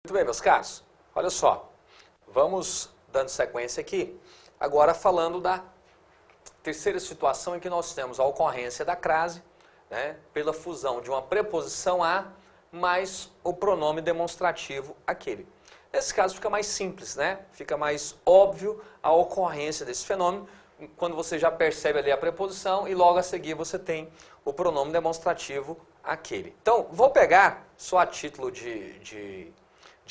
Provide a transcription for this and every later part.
Muito bem, meus caros. Olha só, vamos dando sequência aqui, agora falando da terceira situação em que nós temos a ocorrência da crase, né, pela fusão de uma preposição a mais o pronome demonstrativo aquele. Nesse caso fica mais simples, né? Fica mais óbvio a ocorrência desse fenômeno, quando você já percebe ali a preposição e logo a seguir você tem o pronome demonstrativo aquele. Então, vou pegar, só a título de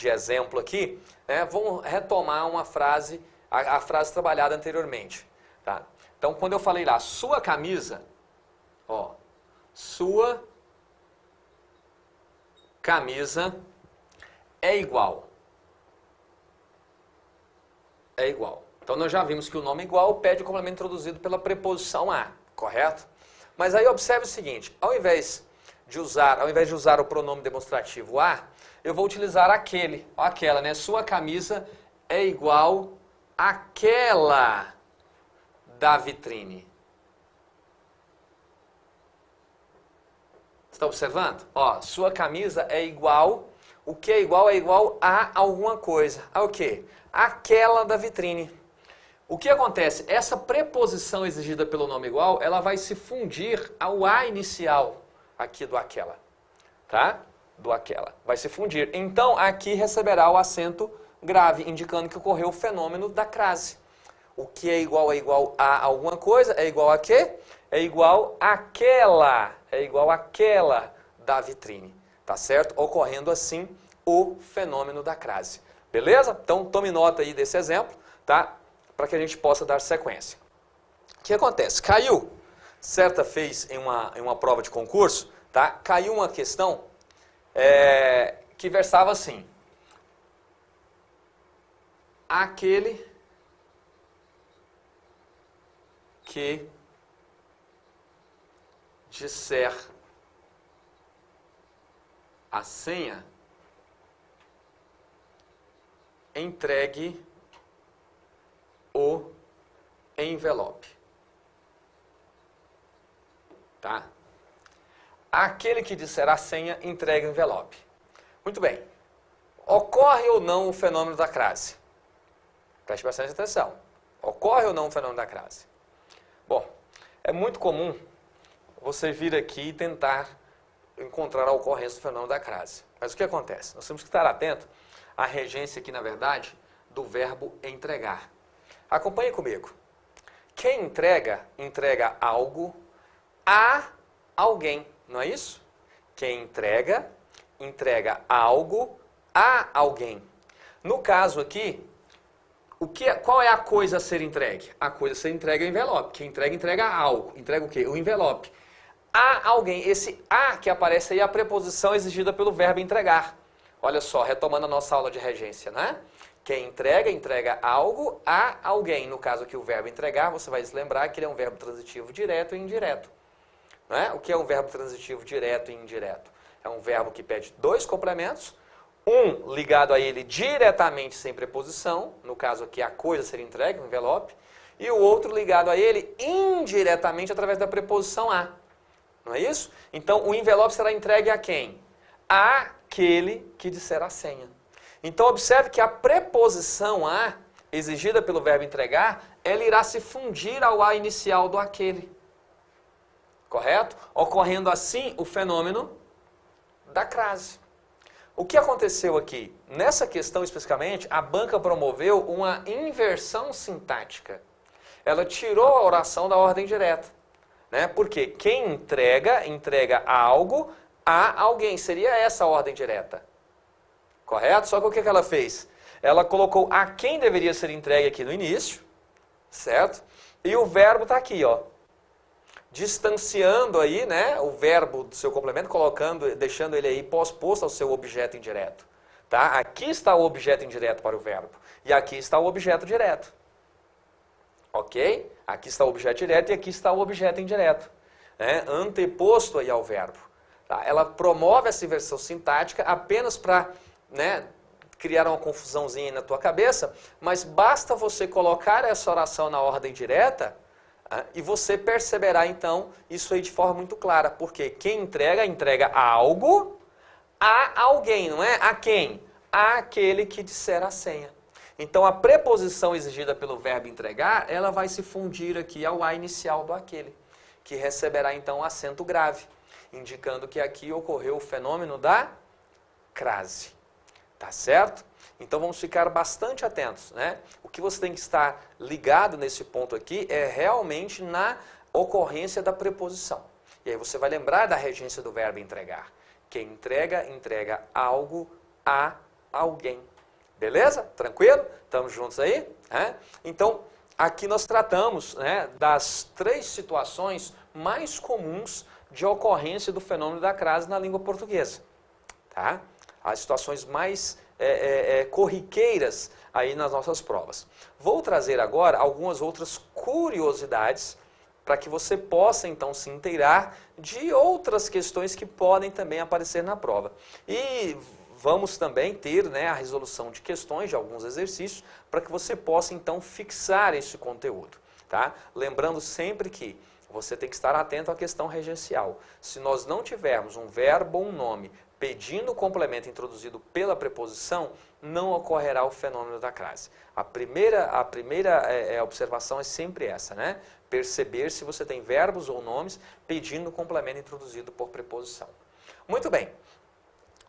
exemplo aqui, né, vamos retomar uma frase, a frase trabalhada anteriormente. Tá? Então, quando eu falei lá, sua camisa, ó, sua camisa é igual. É igual. Então, nós já vimos que o nome igual pede o complemento introduzido pela preposição a, correto? Mas aí observe o seguinte, ao invés de usar o pronome demonstrativo a, eu vou utilizar aquele, ou aquela, né? Sua camisa é igual àquela da vitrine. Está observando? Ó, sua camisa é igual, o que é igual a alguma coisa. A o quê? Aquela da vitrine. O que acontece? Essa preposição exigida pelo nome igual, ela vai se fundir ao a inicial aqui do aquela, tá? Do aquela. Vai se fundir. Então, aqui receberá o acento grave, indicando que ocorreu o fenômeno da crase. O que é igual a alguma coisa é igual a quê? É igual àquela da vitrine, tá certo? Ocorrendo assim o fenômeno da crase. Beleza? Então, tome nota aí desse exemplo, tá? Para que a gente possa dar sequência. O que acontece? Caiu, certa vez em uma prova de concurso, tá? Caiu uma questão que versava assim: aquele que disser a senha, entregue o envelope. Tá? Aquele que disser a senha, entregue o envelope. Muito bem. Ocorre ou não o fenômeno da crase? Preste bastante atenção. Ocorre ou não o fenômeno da crase? Bom, é muito comum você vir aqui e tentar encontrar a ocorrência do fenômeno da crase. Mas o que acontece? Nós temos que estar atento à regência aqui, na verdade, do verbo entregar. Acompanhe comigo. Quem entrega, entrega algo a alguém, não é isso? Quem entrega, entrega algo a alguém. No caso aqui, qual é a coisa a ser entregue? A coisa a ser entregue é o envelope. Quem entrega, entrega algo. Entrega o quê? O envelope. A alguém. Esse a que aparece aí é a preposição exigida pelo verbo entregar. Olha só, retomando a nossa aula de regência, né? Quem entrega, entrega algo a alguém. No caso aqui, o verbo entregar, você vai se lembrar que ele é um verbo transitivo direto e indireto. Né? O que é um verbo transitivo direto e indireto? É um verbo que pede dois complementos, um ligado a ele diretamente sem preposição, no caso aqui a coisa ser entregue, o envelope, e o outro ligado a ele indiretamente através da preposição a. Não é isso? Então, o envelope será entregue a quem? Àquele que disser a senha. Então, observe que a preposição a, exigida pelo verbo entregar, ela irá se fundir ao a inicial do aquele. Correto? Ocorrendo assim o fenômeno da crase. O que aconteceu aqui? Nessa questão especificamente, a banca promoveu uma inversão sintática. Ela tirou a oração da ordem direta. Né? Porque quem entrega, entrega algo a alguém. Seria essa a ordem direta. Correto? Só que o que ela fez? Ela colocou a quem deveria ser entregue aqui no início, certo? E o verbo está aqui, ó. Distanciando aí, né, o verbo do seu complemento, deixando ele aí pós-posto ao seu objeto indireto. Tá? Aqui está o objeto indireto para o verbo. E aqui está o objeto direto. Ok? Aqui está o objeto direto e aqui está o objeto indireto. Né? Anteposto aí ao verbo. Tá? Ela promove essa inversão sintática apenas para, né, criar uma confusãozinha na tua cabeça, mas basta você colocar essa oração na ordem direta e você perceberá então isso aí de forma muito clara, porque quem entrega, entrega algo a alguém, não é? A quem? àquele que disser a senha. Então, a preposição exigida pelo verbo entregar, ela vai se fundir aqui ao A inicial do aquele, que receberá então acento grave, indicando que aqui ocorreu o fenômeno da crase. Tá certo? Então, vamos ficar bastante atentos, né? O que você tem que estar ligado nesse ponto aqui é realmente na ocorrência da preposição. E aí você vai lembrar da regência do verbo entregar. Quem entrega, entrega algo a alguém. Beleza? Tranquilo? Estamos juntos aí? Então, aqui nós tratamos, né, das 3 situações mais comuns de ocorrência do fenômeno da crase na língua portuguesa. Tá? As situações mais corriqueiras aí nas nossas provas. Vou trazer agora algumas outras curiosidades para que você possa então se inteirar de outras questões que podem também aparecer na prova. E vamos também ter, né, a resolução de questões, de alguns exercícios, para que você possa então fixar esse conteúdo. Tá? Lembrando sempre que você tem que estar atento à questão regencial. Se nós não tivermos um verbo ou um nome pedindo o complemento introduzido pela preposição, não ocorrerá o fenômeno da crase. A primeira observação é sempre essa, né? Perceber se você tem verbos ou nomes pedindo o complemento introduzido por preposição. Muito bem.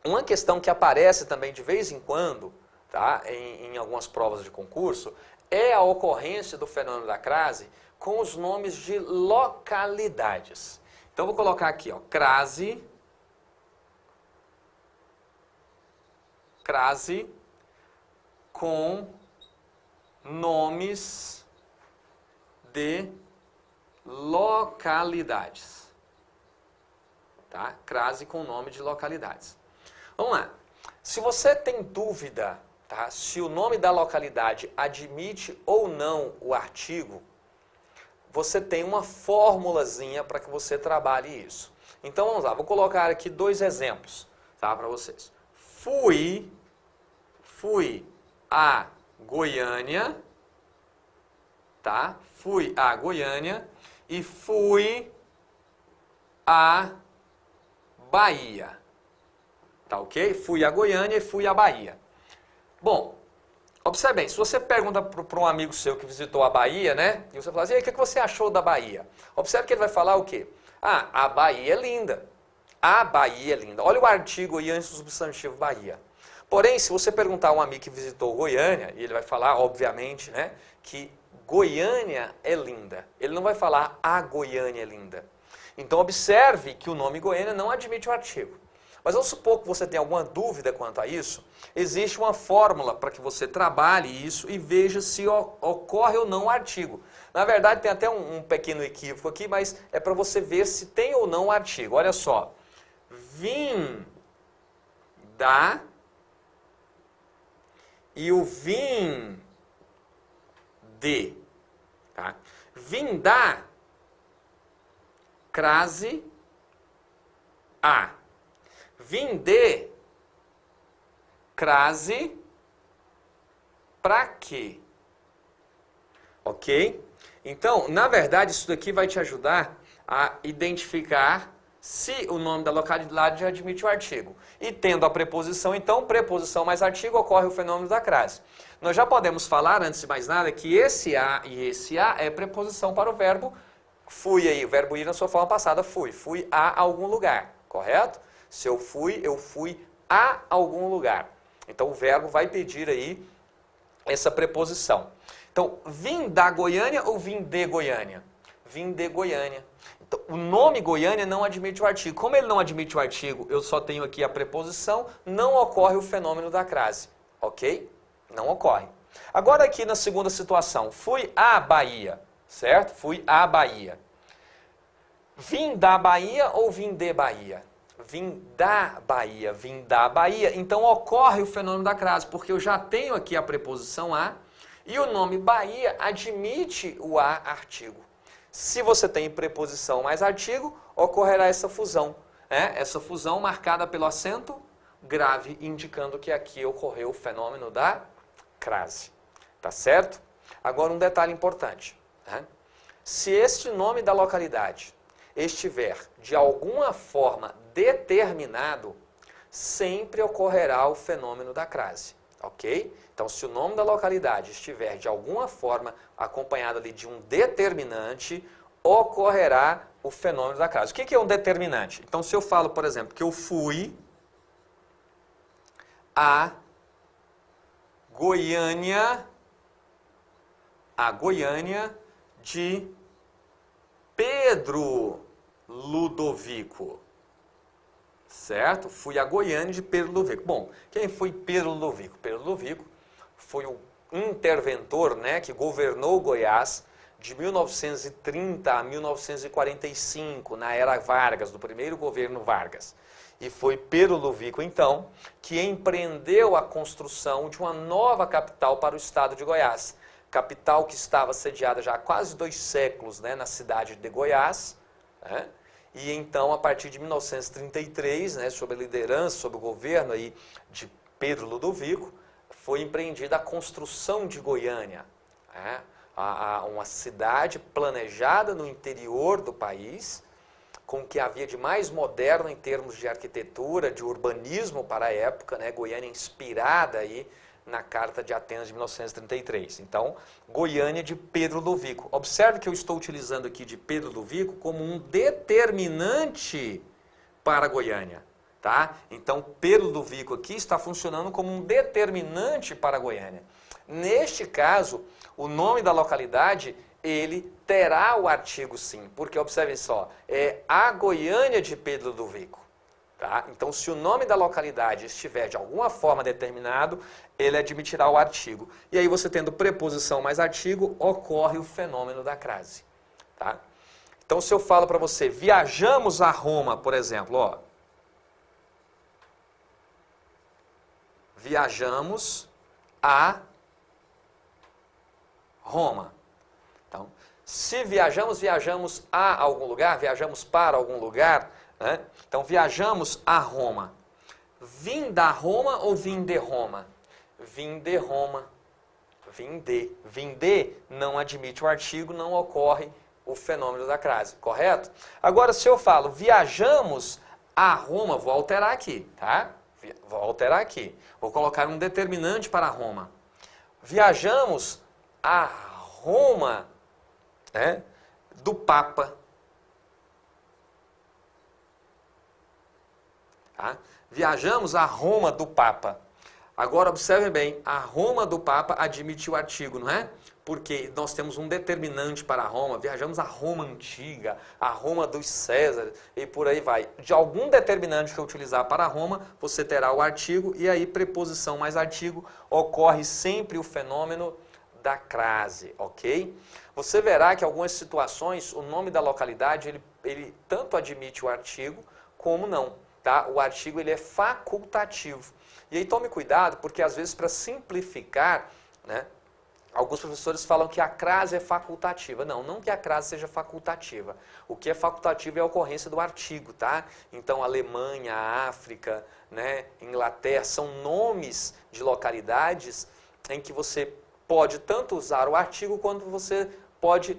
Uma questão que aparece também de vez em quando, tá, em algumas provas de concurso, é a ocorrência do fenômeno da crase com os nomes de localidades. Então, vou colocar aqui, ó, crase com nomes de localidades. Tá? Crase com nome de localidades. Vamos lá. Se você tem dúvida, tá, se o nome da localidade admite ou não o artigo, você tem uma formulazinha para que você trabalhe isso. Então vamos lá, vou colocar aqui 2 exemplos, tá, para vocês. Fui a Goiânia, tá? Fui a Goiânia e fui a Bahia. Tá ok? Fui a Goiânia e fui a Bahia. Bom, observe bem, se você pergunta para um amigo seu que visitou a Bahia, né? E você fala assim, e aí, o que você achou da Bahia? Observe que ele vai falar o quê? Ah, a Bahia é linda. A Bahia é linda. Olha o artigo aí antes do substantivo Bahia. Porém, se você perguntar a um amigo que visitou Goiânia, e ele vai falar, obviamente, né, que Goiânia é linda. Ele não vai falar a Goiânia é linda. Então, observe que o nome Goiânia não admite o artigo. Mas vamos supor que você tem alguma dúvida quanto a isso. Existe uma fórmula para que você trabalhe isso e veja se ocorre ou não o artigo. Na verdade, tem até um pequeno equívoco aqui, mas é para você ver se tem ou não o artigo. Olha só. Vim da e o vim de. Tá? Vim da crase a. Vim de crase para quê? Ok? Então, na verdade, isso daqui vai te ajudar a identificar se o nome da localidade admite o artigo. E tendo a preposição, então, preposição mais artigo, ocorre o fenômeno da crase. Nós já podemos falar, antes de mais nada, que esse a e esse a é preposição para o verbo fui aí. O verbo ir na sua forma passada, fui. Fui a algum lugar, correto? Se eu fui a algum lugar. Então, o verbo vai pedir aí essa preposição. Então, vim da Goiânia ou vim de Goiânia? Vim de Goiânia. Então, o nome Goiânia não admite o artigo. Como ele não admite o artigo, eu só tenho aqui a preposição, não ocorre o fenômeno da crase. Ok? Não ocorre. Agora aqui na segunda situação, fui à Bahia, certo? Fui à Bahia. Vim da Bahia ou vim de Bahia? Vim da Bahia, vim da Bahia. Então ocorre o fenômeno da crase, porque eu já tenho aqui a preposição a e o nome Bahia admite o a artigo. Se você tem preposição mais artigo, ocorrerá essa fusão. Né? Essa fusão marcada pelo acento grave, indicando que aqui ocorreu o fenômeno da crase. Tá certo? Agora um detalhe importante. Né? Se este nome da localidade estiver de alguma forma determinado, sempre ocorrerá o fenômeno da crase, ok? Então, se o nome da localidade estiver de alguma forma acompanhado ali de um determinante, ocorrerá o fenômeno da crase. O que é um determinante? Então, se eu falo, por exemplo, que eu fui a Goiânia de Pedro Ludovico, certo? Fui a Goiânia de Pedro Ludovico. Bom, quem foi Pedro Ludovico? Pedro Ludovico foi o interventor, né, que governou Goiás de 1930 a 1945, na era Vargas, do primeiro governo Vargas. E foi Pedro Ludovico, então, que empreendeu a construção de uma nova capital para o estado de Goiás. Capital que estava sediada já há quase 2 séculos, né, na cidade de Goiás, né? E então, a partir de 1933, né, sob a liderança, sob o governo aí de Pedro Ludovico, foi empreendida a construção de Goiânia, né? Uma cidade planejada no interior do país, com o que havia de mais moderno em termos de arquitetura, de urbanismo para a época, né? Goiânia inspirada aí na Carta de Atenas de 1933. Então, Goiânia de Pedro Ludovico. Observe que eu estou utilizando aqui de Pedro Ludovico como um determinante para Goiânia, tá? Então, Pedro Ludovico aqui está funcionando como um determinante para Goiânia. Neste caso, o nome da localidade, ele terá o artigo sim, porque observem só, é a Goiânia de Pedro Ludovico. Tá? Então, se o nome da localidade estiver de alguma forma determinado, ele admitirá o artigo. E aí, você tendo preposição mais artigo, ocorre o fenômeno da crase. Tá? Então, se eu falo para você, viajamos a Roma, por exemplo, ó, viajamos a Roma. Então, se viajamos, viajamos a algum lugar, viajamos para algum lugar, né? Então, viajamos a Roma. Vim da Roma ou vim de Roma? Vim de Roma. Vim de. Vim de não admite o artigo, não ocorre o fenômeno da crase, correto? Agora, se eu falo viajamos a Roma, vou alterar aqui, tá? Vou alterar aqui. Vou colocar um determinante para Roma. Viajamos a Roma, né, do Papa. Tá? Viajamos a Roma do Papa. Agora, observem bem, a Roma do Papa admite o artigo, não é? Porque nós temos um determinante para Roma, viajamos a Roma antiga, a Roma dos Césares, e por aí vai. De algum determinante que eu utilizar para Roma, você terá o artigo, e aí preposição mais artigo, ocorre sempre o fenômeno da crase, ok? Você verá que em algumas situações, o nome da localidade, ele tanto admite o artigo, como não. Tá? O artigo ele é facultativo. E aí tome cuidado, porque às vezes para simplificar, né, alguns professores falam que a crase é facultativa. Não, não que a crase seja facultativa. O que é facultativo é a ocorrência do artigo, tá? Então, Alemanha, África, né, Inglaterra, são nomes de localidades em que você pode tanto usar o artigo, quanto você pode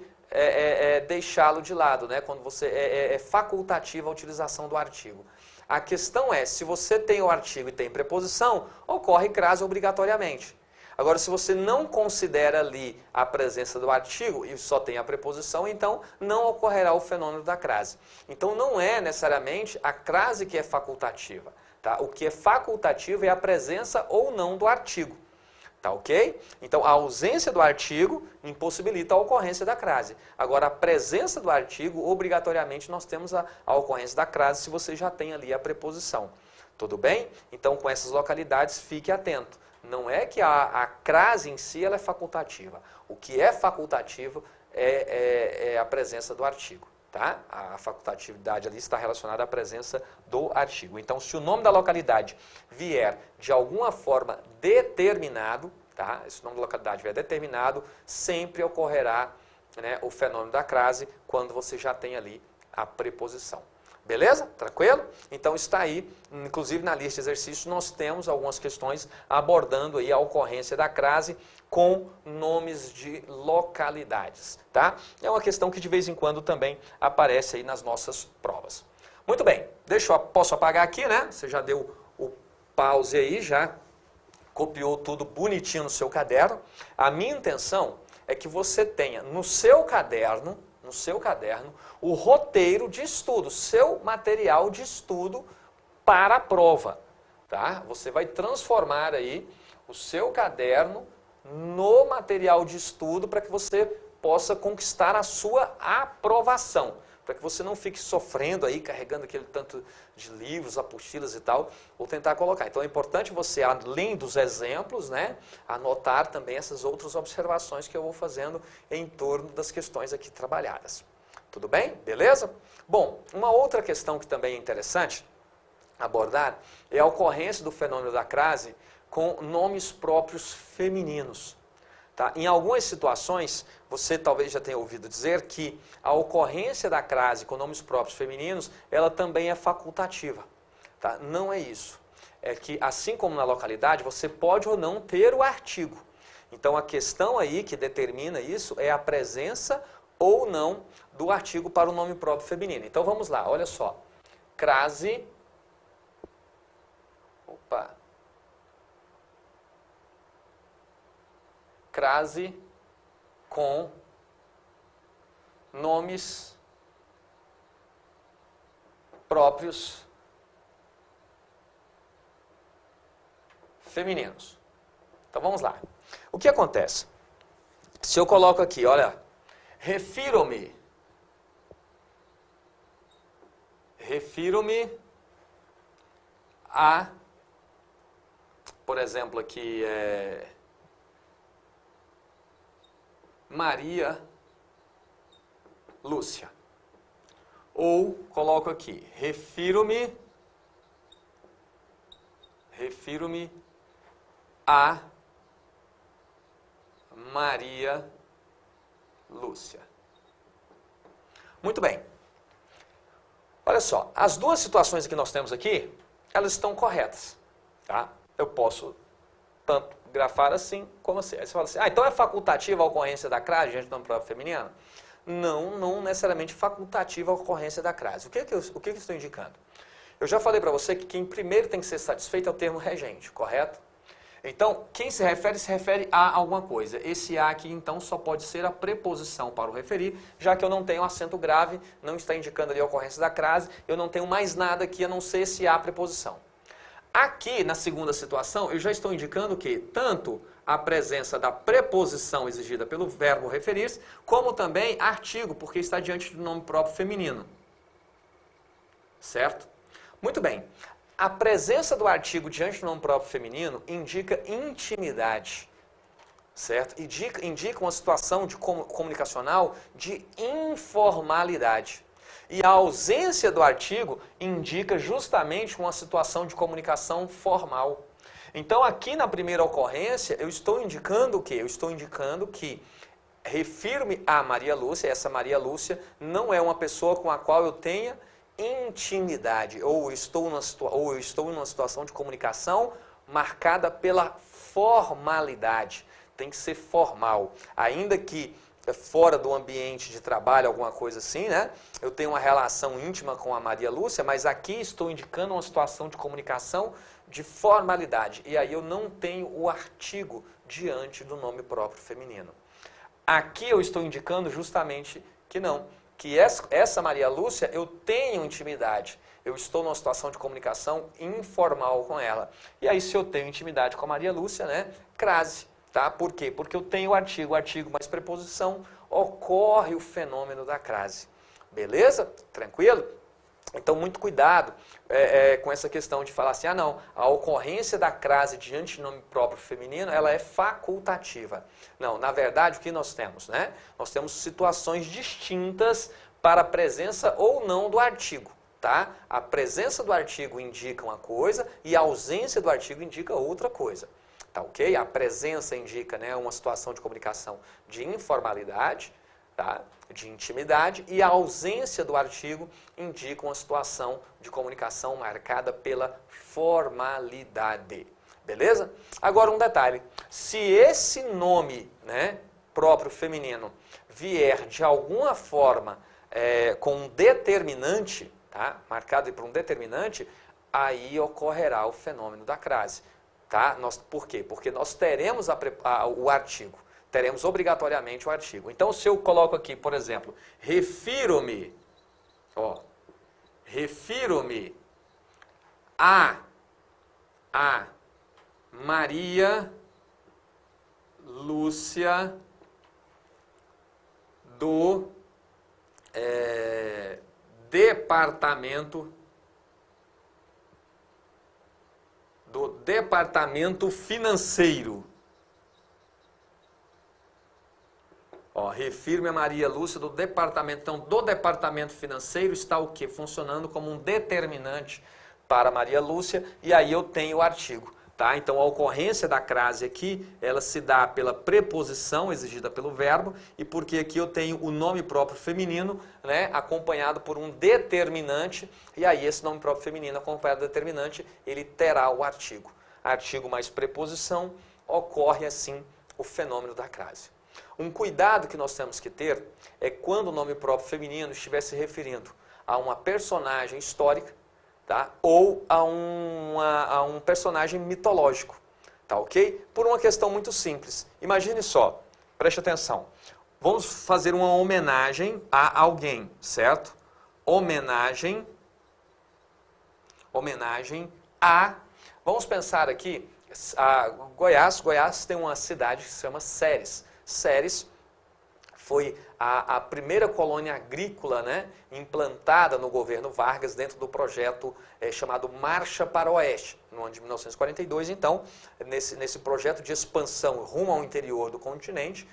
deixá-lo de lado, né? Quando você é facultativa a utilização do artigo. A questão é, se você tem o artigo e tem preposição, ocorre crase obrigatoriamente. Agora, se você não considera ali a presença do artigo e só tem a preposição, então não ocorrerá o fenômeno da crase. Então, não é necessariamente a crase que é facultativa. Tá? O que é facultativo é a presença ou não do artigo. Tá ok? Então, a ausência do artigo impossibilita a ocorrência da crase. Agora, a presença do artigo, obrigatoriamente, nós temos a ocorrência da crase se você já tem ali a preposição. Tudo bem? Então, com essas localidades, fique atento. Não é que a crase em si ela é facultativa. O que é facultativo é a presença do artigo. Tá? A facultatividade ali está relacionada à presença do artigo. Então, se o nome da localidade vier de alguma forma determinado, tá? Esse nome da localidade vier determinado, sempre ocorrerá, né, o fenômeno da crase quando você já tem ali a preposição. Beleza? Tranquilo? Então está aí, inclusive na lista de exercícios nós temos algumas questões abordando aí a ocorrência da crase com nomes de localidades, tá? É uma questão que de vez em quando também aparece aí nas nossas provas. Muito bem, posso apagar aqui, né? Você já deu o pause aí, já copiou tudo bonitinho no seu caderno. A minha intenção é que você tenha no seu caderno, o roteiro de estudo, seu material de estudo para a prova, tá? Você vai transformar aí o seu caderno no material de estudo para que você possa conquistar a sua aprovação, para que você não fique sofrendo aí, carregando aquele tanto de livros, apostilas e tal, vou tentar colocar. Então é importante você, além dos exemplos, né, anotar também essas outras observações que eu vou fazendo em torno das questões aqui trabalhadas. Tudo bem? Beleza? Bom, uma outra questão que também é interessante abordar é a ocorrência do fenômeno da crase com nomes próprios femininos. Tá? Em algumas situações, você talvez já tenha ouvido dizer que a ocorrência da crase com nomes próprios femininos, ela também é facultativa. Tá? Não é isso. É que, assim como na localidade, você pode ou não ter o artigo. Então, a questão aí que determina isso é a presença ou não do artigo para o nome próprio feminino. Então, vamos lá, olha só. Crase. Opa. Crase com nomes próprios femininos. Então vamos lá. O que acontece? Se eu coloco aqui, olha, refiro-me a, por exemplo, aqui Maria Lúcia. Ou coloco aqui, refiro-me a Maria Lúcia. Muito bem. Olha só, as duas situações que nós temos aqui, elas estão corretas. Tá? Eu posso tanto grafar assim como assim. Aí você fala assim, então é facultativa a ocorrência da crase diante do nome próprio feminino? Não, não necessariamente facultativa a ocorrência da crase. O que eu estou indicando? Eu já falei para você que quem primeiro tem que ser satisfeito é o termo regente, correto? Então, quem se refere a alguma coisa. Esse a aqui, então, só pode ser a preposição para o referir, já que eu não tenho acento grave, não está indicando ali a ocorrência da crase, eu não tenho mais nada aqui a não ser esse a preposição. Aqui, na segunda situação, eu já estou indicando que tanto a presença da preposição exigida pelo verbo referir-se, como também artigo, porque está diante do nome próprio feminino. Certo? Muito bem. A presença do artigo diante do nome próprio feminino indica intimidade. Certo? Indica uma situação comunicacional de informalidade. E a ausência do artigo indica justamente uma situação de comunicação formal. Então, aqui na primeira ocorrência, eu estou indicando o quê? Eu estou indicando que refiro-me a Maria Lúcia, essa Maria Lúcia não é uma pessoa com a qual eu tenha intimidade, ou eu estou numa situação de comunicação marcada pela formalidade. Tem que ser formal. Ainda que fora do ambiente de trabalho, alguma coisa assim, né? Eu tenho uma relação íntima com a Maria Lúcia, mas aqui estou indicando uma situação de comunicação de formalidade. E aí eu não tenho o artigo diante do nome próprio feminino. Aqui eu estou indicando justamente que não, que essa Maria Lúcia eu tenho intimidade. Eu estou numa situação de comunicação informal com ela. E aí se eu tenho intimidade com a Maria Lúcia, né? Crase. Tá? Por quê? Porque eu tenho o artigo mais preposição, ocorre o fenômeno da crase. Beleza? Tranquilo? Então, muito cuidado com essa questão de falar assim, não, a ocorrência da crase diante do nome próprio feminino, ela é facultativa. Não, na verdade, o que nós temos? Né? Nós temos situações distintas para a presença ou não do artigo. Tá? A presença do artigo indica uma coisa e a ausência do artigo indica outra coisa. Tá, ok? A presença indica, né, uma situação de comunicação de informalidade, tá, de intimidade, e a ausência do artigo indica uma situação de comunicação marcada pela formalidade. Beleza? Agora um detalhe, se esse nome, né, próprio feminino vier de alguma forma com um determinante, tá, marcado por um determinante, aí ocorrerá o fenômeno da crase. Tá? Por quê? Porque nós teremos o artigo, teremos obrigatoriamente o artigo. Então, se eu coloco aqui, por exemplo, refiro-me a Maria Lúcia do departamento financeiro. Refiro-me a Maria Lúcia do departamento. Então, do departamento financeiro está o quê? Funcionando como um determinante para Maria Lúcia, e aí eu tenho o artigo. Tá? Então, a ocorrência da crase aqui, ela se dá pela preposição exigida pelo verbo, e porque aqui eu tenho o nome próprio feminino, né, acompanhado por um determinante, e aí esse nome próprio feminino acompanhado do determinante, ele terá o artigo. Artigo mais preposição, ocorre assim o fenômeno da crase. Um cuidado que nós temos que ter é quando o nome próprio feminino estiver se referindo a uma personagem histórica, tá? Ou a um personagem mitológico, tá ok? Por uma questão muito simples. Imagine só, preste atenção. Vamos fazer uma homenagem a alguém, certo? Homenagem a... Vamos pensar aqui, Goiás tem uma cidade que se chama Séries. Séries foi a primeira colônia agrícola, né, implantada no governo Vargas dentro do projeto chamado Marcha para o Oeste, no ano de 1942. Então, nesse projeto de expansão rumo ao interior do continente,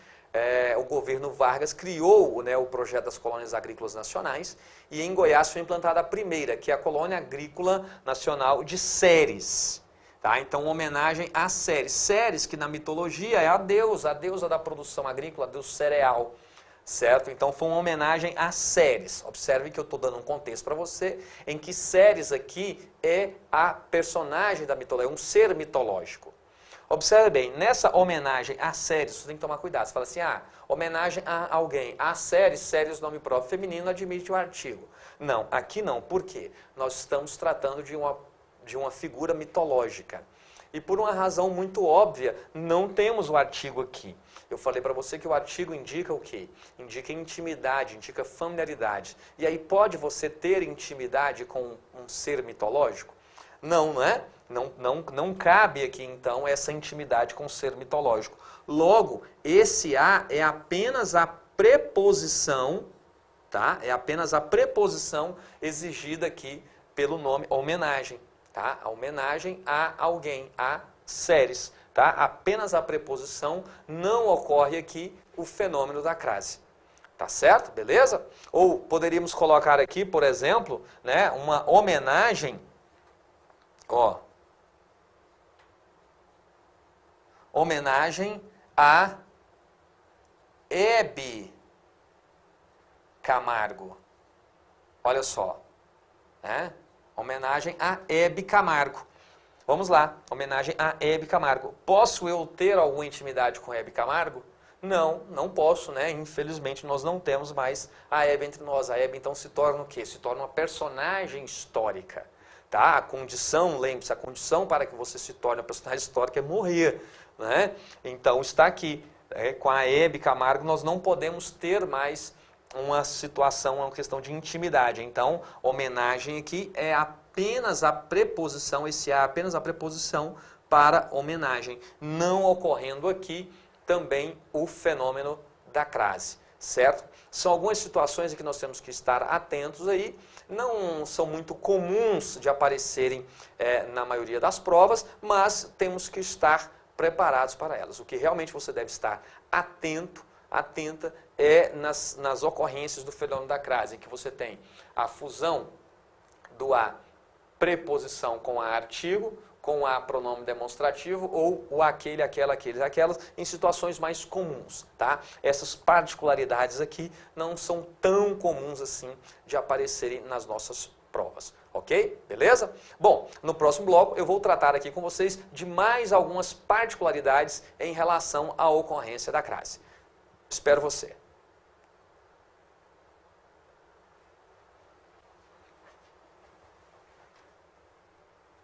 o governo Vargas criou, né, o projeto das colônias agrícolas nacionais, e em Goiás foi implantada a primeira, que é a Colônia Agrícola Nacional de Séries. Tá? Então, uma homenagem a Séries. Séries, que na mitologia é a deusa da produção agrícola, a deusa cereal. Certo? Então, foi uma homenagem a Séries. Observe que eu estou dando um contexto para você, em que Séries aqui é a personagem da mitologia, é um ser mitológico. Observe bem, nessa homenagem a Séries, você tem que tomar cuidado. Você fala assim, homenagem a alguém. A Séries, nome próprio feminino, admite o artigo. Não, aqui não. Por quê? Nós estamos tratando de uma figura mitológica. E por uma razão muito óbvia, não temos o artigo aqui. Eu falei para você que o artigo indica o quê? Indica intimidade, indica familiaridade. E aí pode você ter intimidade com um ser mitológico? Não, não é? Não cabe aqui então essa intimidade com um ser mitológico. Logo, esse a é apenas a preposição, tá? É apenas a preposição exigida aqui pelo nome homenagem. Tá? A homenagem a alguém, a Séries. Tá? Apenas a preposição, não ocorre aqui o fenômeno da crase. Tá certo? Beleza? Ou poderíamos colocar aqui, por exemplo, né, uma homenagem, homenagem a Hebe Camargo. Olha só, né? Homenagem a Hebe Camargo. Vamos lá, homenagem a Hebe Camargo. Posso eu ter alguma intimidade com Hebe Camargo? Não, não posso, né? Infelizmente nós não temos mais a Hebe entre nós. A Hebe então se torna o quê? Se torna uma personagem histórica. Tá? A condição, lembre-se, a condição para que você se torne uma personagem histórica é morrer. Né? Então está aqui. Com a Hebe Camargo nós não podemos ter mais uma situação, uma questão de intimidade. Então, homenagem aqui é apenas a preposição, esse é apenas a preposição para homenagem, não ocorrendo aqui também o fenômeno da crase, certo? São algumas situações em que nós temos que estar atentos aí, não são muito comuns de aparecerem na maioria das provas, mas temos que estar preparados para elas. O que realmente você deve estar atenta é nas ocorrências do fenômeno da crase, em que você tem a fusão do a preposição com a artigo, com a pronome demonstrativo, ou o aquele, aquela, aqueles, aquelas, em situações mais comuns, tá? Essas particularidades aqui não são tão comuns assim de aparecerem nas nossas provas, ok? Beleza? Bom, no próximo bloco eu vou tratar aqui com vocês de mais algumas particularidades em relação à ocorrência da crase. Espero você.